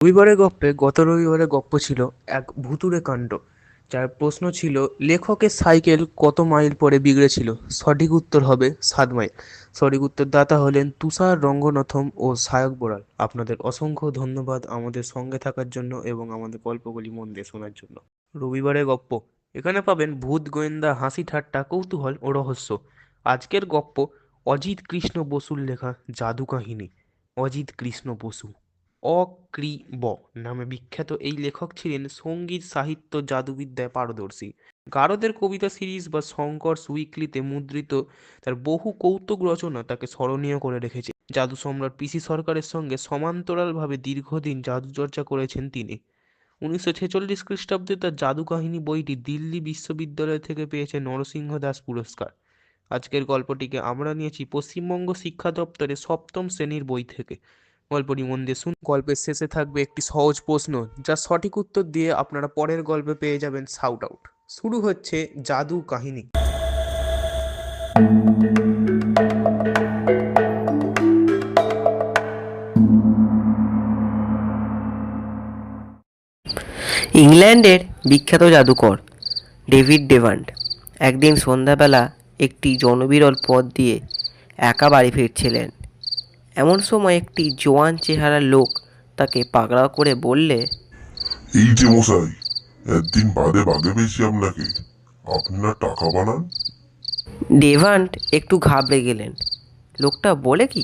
রবিবারের গপ্পে গত রবিবারে গপ্প ছিল এক ভুতুড়ে কাণ্ড, যার প্রশ্ন ছিল লেখকের সাইকেল কত মাইল পরে বিগড়েছিল। সঠিক উত্তর হবে 7 মাইল। সঠিক উত্তরদাতা হলেন তুষার রঙ্গনাথম ও সায়ক বড়াল। আপনাদের অসংখ্য ধন্যবাদ আমাদের সঙ্গে থাকার জন্য এবং আমাদের গল্পগুলি মন দিয়ে শোনার জন্য। রবিবারের গপ্প, এখানে পাবেন ভূত, গোয়েন্দা, হাসি ঠাট্টা, কৌতূহল ও রহস্য। আজকের গপ্প অজিত কৃষ্ণ বসুর লেখা জাদু কাহিনী। অজিত কৃষ্ণ বসু অক্রিব নামে বিখ্যাত এই লেখক ছিলেন সঙ্গীত, সাহিত্য, জাদুবিদ্যায় পারদর্শী। গারদের কবিতা সিরিজ বা শঙ্করস উইকলিতে মুদ্রিত তার বহু কৌতুক রচনা তাকে স্মরণীয় করে রেখেছে। জাদু সম্রাট পিসি সরকারের সঙ্গে সমান্তরালভাবে দীর্ঘদিন জাদু চর্চা করেছেন তিনি। 1946 খ্রিস্টাব্দে তার জাদু কাহিনী বইটি দিল্লি বিশ্ববিদ্যালয় থেকে পেয়েছে নরসিংহ দাস পুরস্কার। আজকের গল্পটিকে আমরা নিয়েছি পশ্চিমবঙ্গ শিক্ষা দপ্তরের সপ্তম শ্রেণীর বই থেকে। গল্পটি মন দিয়ে শুন। গল্পের শেষে থাকবে একটি সহজ প্রশ্ন, যা সঠিক উত্তর দিয়ে আপনারা পরের গল্পে পেয়ে যাবেন শাউট আউট। শুরু হচ্ছে জাদু কাহিনী। ইংল্যান্ডের বিখ্যাত জাদুকর ডেভিড ডেভান্ট একদিন সন্ধ্যাবেলা একটি জনবিরল পথ দিয়ে একা বাড়ি ফিরছিলেন। এমন সময় একটি জোয়ান চেহারার লোক তাকে পাকড়াও করে বললে, এই যে মশাই, একদিন বাদে বাগে পেয়েছি আপনাকে। আপনার টাকা বানান। ডেভান্ট একটু ঘাবড়ে গেলেন। লোকটা বলে কি,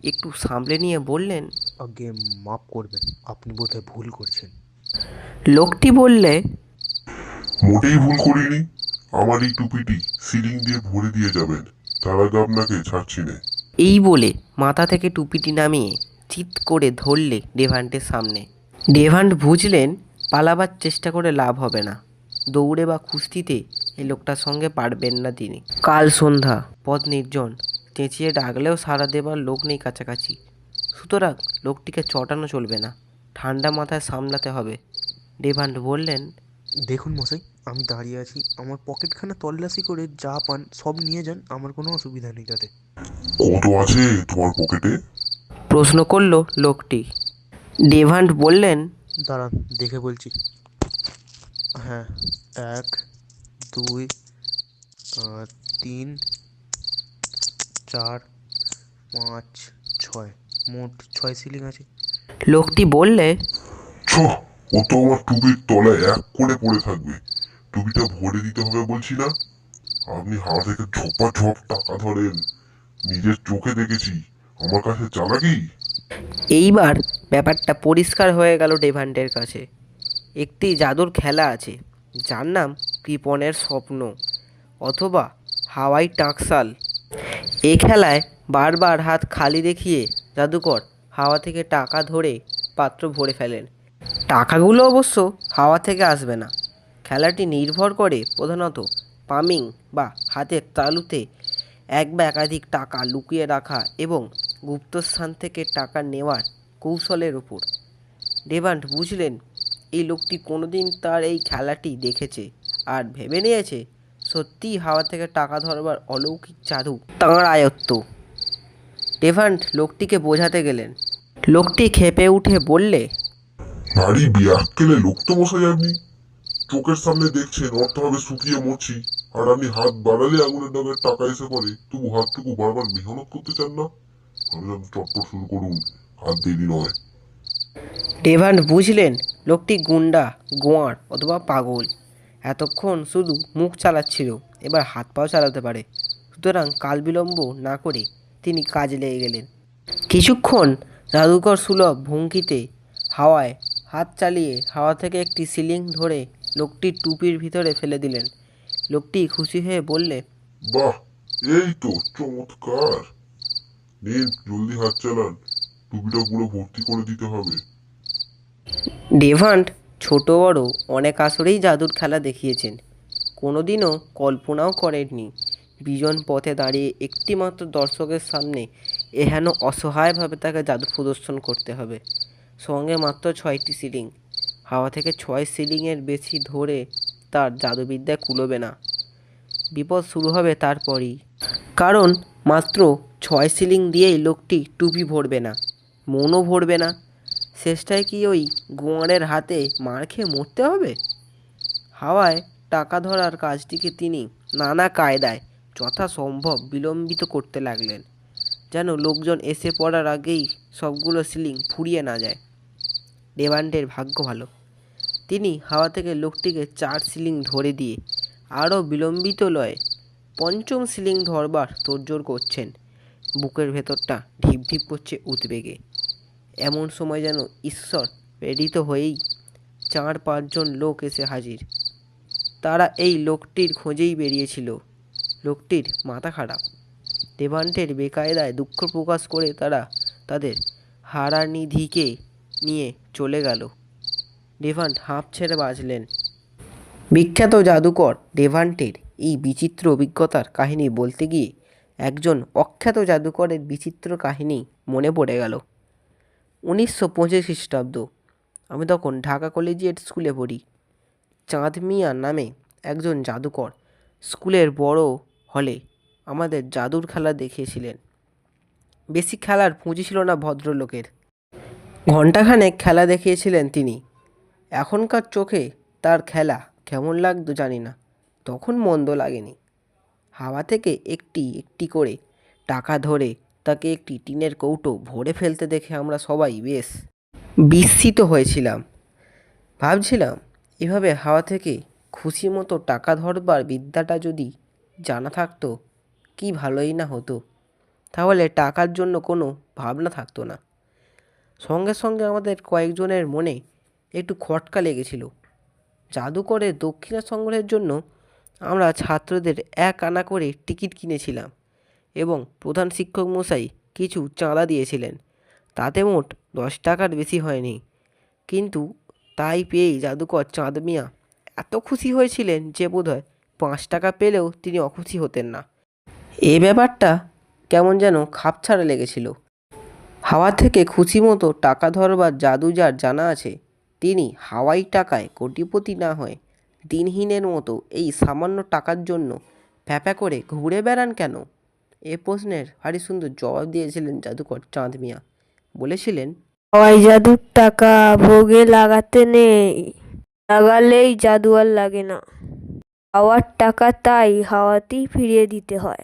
একটু সামলে নিয়ে বললেন, আগে মাফ করবেন, আপনি বোধহয় ভুল করছেন। লোকটি বললে, মোটেই ভুল করিনি। আমার এই টুপিটি সিলিং দিয়ে ভরে দিয়ে যাবেন, তার আগে আপনাকে ছাড়ছি না। এই বলে মাথা থেকে টুপিটি নামিয়ে চিৎ করে ধরলে ডেভান্টের সামনে। ডেভান্ট বুঝলেন পালাবার চেষ্টা করে লাভ হবে না। দৌড়ে বা কুস্তিতে এই লোকটার সঙ্গে পারবেন না তিনি। কাল সন্ধ্যা, পথ নির্জন, চেঁচিয়ে ডাকলেও সাড়া দেবার লোক নেই কাছাকাছি। সুতরাং লোকটিকে চটানো চলবে না, ঠান্ডা মাথায় সামলাতে হবে। ডেভান্ট বললেন, দেখুন মশাই, আমি দাঁড়িয়ে আছি, আমার পকেটখানা তল্লাশি করে যা পান সব নিয়ে যান, আমার কোনো অসুবিধা নেই তাতে। কত আছে তোমার পকেটে? প্রশ্ন করল লোকটি। ডেভান্ট বললেন, দাঁড়ান দেখে বলছি। হ্যাঁ, 1, 2, 3, 4, 5, 6, মোট 6 সিলিং আছে। লোকটি বললে, ছ, ও তো আমার টুপির তলায় এক করে পড়ে থাকবে। টুপিটা ভরে দিতে হবে বলছি না? আপনি হাওয়া থেকে ঝোপা ঝপ টাকা ধরেন, নিজের চোখে দেখেছি। আমার কাছে চালাকি? এইবার ব্যাপারটা পরিষ্কার হয়ে গেল ডেভান্টের কাছে। একটি জাদুর খেলা আছে, যার নাম কৃপণের স্বপ্ন অথবা হাওয়াই টাকশাল। এই খেলায় বারবার হাত খালি দেখিয়ে জাদুকর হাওয়া থেকে টাকা ধরে পাত্র ভরে ফেলেন। টাকাগুলো অবশ্য হাওয়া থেকে আসবে না। খেলাটি নির্ভর করে প্রধানত পামিং বা হাতের তালুতে এক বা একাধিক টাকা লুকিয়ে রাখা এবং গুপ্তস্থান থেকে টাকা নেওয়ার কৌশলের উপর। ডেভান্ট বুঝলেন এই লোকটি কোনোদিন তার এই খেলাটি দেখেছে আর ভেবে নিয়েছে সত্যিই হাওয়া থেকে টাকা ধরবার অলৌকিক জাদু তাঁর আয়ত্ত। ডেভান্ট লোকটিকে বোঝাতে গেলেন। লোকটি ক্ষেপে উঠে বললে, নারী বিয়াক্কেলে লোক তো মশাই আপনি। চোখের সামনে দেখছেন অর্থভাবে শুকিয়ে মরছি, আর আপনি হাত বাড়ালে আঙুলের ডগের টাকা এসে পড়ে, তবু হাতটুকু বারবার মেহনত করতে চান না। ভাবলাম চটপট শুরু করুন, আর দেরি নয়। ডেভান্ট বুঝলেন লোকটি গুন্ডা, গোয়ার অথবা পাগল। এতক্ষণ শুধু মুখ চালাচ্ছিল, এবার হাত পাও চালাতে পারে। সুতরাং কাল বিলম্ব না করে তিনি কাজে লেগে গেলেন। কিছুক্ষণ জাদুকর সুলভ ভঙ্গিতে হাওয়ায় হাত চালিয়ে হাওয়া থেকে একটি সিলিং ধরে লোকটির টুপির ভিতরে ফেলে দিলেন। লোকটি খুশি হয়ে বললে, বাহ, এই তো চমৎকার। নিন, জলদি হাত চালান, টুপিটা পুরো ভর্তি করে দিতে হবে। ডেভান্ট ছোট বড় অনেক আসরেই জাদুর খেলা দেখিয়েছেন, কোনোদিনও কল্পনাও করেননি বিজন পথে দাঁড়িয়ে একটিমাত্র দর্শকের সামনে এহেন অসহায়ভাবে তাকে জাদু প্রদর্শন করতে হবে। সঙ্গে মাত্র 6টি সিলিং। হাওয়া থেকে 6 সিলিংয়ের বেশি ধরে তার জাদুবিদ্যায় কুলোবে না। বিপদ শুরু হবে তারপরই, কারণ মাত্র 6 সিলিং দিয়েই লোকটি টুপি ভরবে না, মনও ভরবে না। শেষটায় কি ওই গোয়ারের হাতে মার খেয়ে মরতে হবে? হাওয়ায় টাকা ধরার কাজটিকে তিনি নানা কায়দায় যথাসম্ভব বিলম্বিত করতে লাগলেন, যেন লোকজন এসে পড়ার আগেই সবগুলো সিলিং ফুরিয়ে না যায়। ডেভান্টের ভাগ্য ভালো, তিনি হাওয়া থেকে লোকটিকে 4 সিলিং ধরে দিয়ে আরও বিলম্বিত লয়ে 5ম সিলিং ধরবার তোড়জোড় করছেন। বুকের ভেতরটা ঢিপ ঢিপ করছে উদ্বেগে। এমন সময় যেন ঈশ্বর প্রেরিত হয়েই 4-5 জন লোক এসে হাজির। তারা এই লোকটির খোঁজেই বেরিয়েছিল। লোকটির মাথা খারাপ। ডেভান্টের বেকায়দায় দুঃখ প্রকাশ করে তারা তাদের হারানিধিকে নিয়ে চলে গেল। ডেভান্ট হাঁপ ছেড়ে বাঁচলেন। বিখ্যাত জাদুকর ডেভান্টের এই বিচিত্র অভিজ্ঞতার কাহিনী বলতে গিয়ে একজন অখ্যাত জাদুকরের বিচিত্র কাহিনী মনে পড়ে গেল। 1925 খ্রিস্টাব্দ। আমি তখন ঢাকা কলেজিয়েট স্কুলে পড়ি। চাঁদ মিয়া নামে একজন জাদুকর স্কুলের বড় হলে আমাদের জাদুর খেলা দেখিয়েছিলেন। বেশি খেলার পুঁজি ছিল না ভদ্রলোকের। ঘণ্টাখানেক খেলা দেখিয়েছিলেন তিনি। এখনকার চোখে তার খেলা কেমন লাগতো জানি না, তখন মন্দ লাগেনি। হাওয়া থেকে একটি একটি করে টাকা ধরে তাকে একটি টিনের কৌটো ভরে ফেলতে দেখে আমরা সবাই বেশ বিস্মিত হয়েছিলাম। ভাবছিলাম, এভাবে হাওয়া থেকে খুশি মতো টাকা ধরবার বিদ্যাটা যদি জানা থাকতো কি ভালোই না হতো। তাহলে টাকার জন্য কোনো ভাবনা থাকতো না। সঙ্গে সঙ্গে আমাদের কয়েকজনের মনে একটু খটকা লেগেছিল। জাদুকরের দক্ষিণা সংগ্রহের জন্য আমরা ছাত্রদের 1 আনা করে টিকিট কিনেছিলাম এবং প্রধান শিক্ষক মশাই কিছু চাঁদা দিয়েছিলেন। তাতে মোট 10 টাকার বেশি হয়নি। কিন্তু তাই পেয়েই জাদুকর চাঁদ মিয়া এত খুশি হয়েছিলেন যে বোধহয় 5 টাকা পেলেও তিনি অখুশি হতেন না। এ ব্যাপারটা কেমন যেন খাপছাড়া লেগেছিল। হাওয়া থেকে খুশি মতো টাকা ধরবার জাদু যার জানা আছে, তিনি হাওয়াই টাকায় কোটিপতি না হয়ে দিনহীনের মতো এই সামান্য টাকার জন্য ফ্যাপা করে ঘুরে বেড়ান কেন? এ প্রশ্নের ভারী সুন্দর জবাব দিয়েছিলেন জাদুকর চাঁদ মিয়া। বলেছিলেন, হাওয়াই জাদুর টাকা ভোগে লাগাতে নেই, লাগালেই জাদু আর লাগে না। হাওয়ার টাকা তাই হাওয়াতেই ফিরিয়ে দিতে হয়।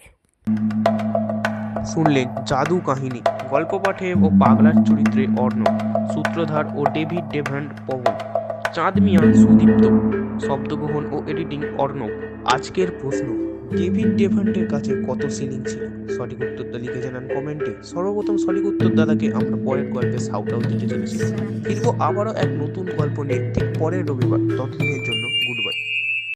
শুনলেন জাদু কাহিনী। গল্প পাঠে ও পাগলার চরিত্রে অর্ণব, সূত্রধার ও ডেভিড ডেভান্ট পবন, চাঁদ মিয়া সুদীপ্ত, শব্দগ্রহণ ও এডিটিং অর্ণব। আজকের প্রশ্ন, ডেভিড ডেভান্টের কাছে কত সিলিং ছিল? সঠিক উত্তরটা লিখে জানান কমেন্টে। সর্বপ্রথম সঠিক উত্তর দাদাকে আমরা পরের গল্পে শাউট আউট দিতে চলেছি। ফিরবো আবারও এক নতুন গল্প নিয়ে ঠিক পরের রবিবার। ততদিনের জন্য গুড বাই।